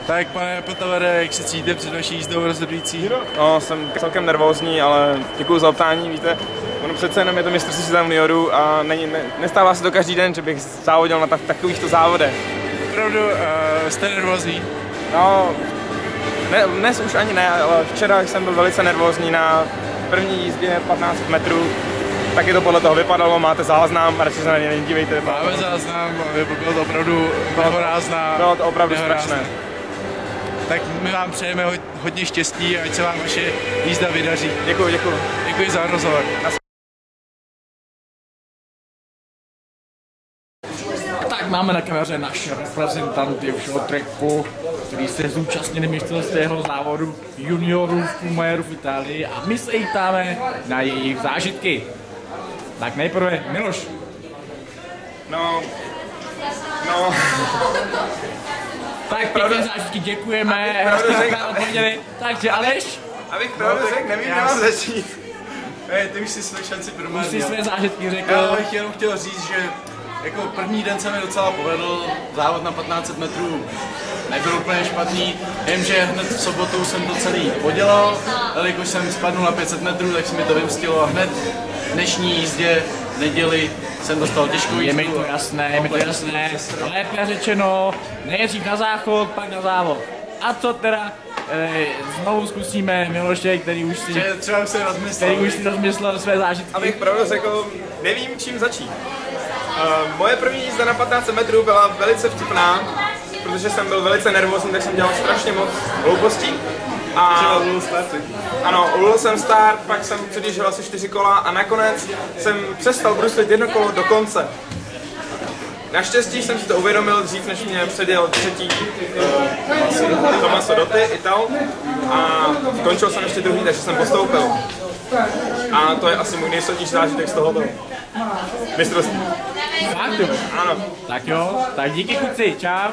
Tak pane Potavere, jak se cítíte před vaší jízdou rozhodující? No, jsem celkem nervózní, ale děkuji za optání, víte. Ono přece jenom je to mistrovství světa junioru a nestává se to každý den, že bych závodil na takovýchto závodech. Opravdu jste nervózní? No, dnes už ani ne, ale včera jsem byl velice nervózní na první jízdě 15 metrů. Taky to podle toho vypadalo, máte záznam, radši se na ně nedívejte. Máme záznam, bylo to opravdu nehorázná. Bylo to opravdu strašné. Tak my vám přejeme hodně štěstí a ať se vám vaše jízda vydaří. Děkuji. Děkuji za rozhovor. Tak máme na kameře naše reprezentanty všeho tracku, který se zúčastnili mistrovského závodu juniorů v Pumajeru v Itálii a my se jich ptáme na jejich zážitky. Tak nejprve Miloš. No. Tak pěkné zážitky, děkujeme, odpověděli. Takže Aleš? Abych pravdu řekl, nevím, kde mám začít. Ty už si své šanci promarnil. Už si své zážitky řekl. Já bych jenom chtěl říct, že jako první den se mi docela povedl, závod na 1500 metrů nebyl úplně špatný, jenže hned v sobotu jsem to celý podělal, jelikož jsem spadnul na 500 metrů, tak se mi to vymstilo a hned v dnešní jízdě v neděli jsem dostal těžkou jízdu. Je mi to jasné, lépe řečeno, nejdřív na záchod, pak na závod. A co teda, znovu zkusíme Miloše, který už si rozmyslel své zážitky. Abych pravdu řekl, nevím čím začít. Moje první jízda na 15 metrů byla velice vtipná, protože jsem byl velice nervózní, tak jsem dělal strašně moc hloupostí. Ano, ulul jsem start, pak jsem předjížděl asi 4 kola a nakonec jsem přestal bruslit jedno kolo do konce. Naštěstí jsem si to uvědomil dřív, než mě předjel třetí Tommaso Dotti, Ital, a končil jsem ještě druhý, takže jsem postoupil. A to je asi můj nejsilnější zážitek z tohoto mistrovství. Fakt jo? Ano. Tak jo, tak díky kluci, čau.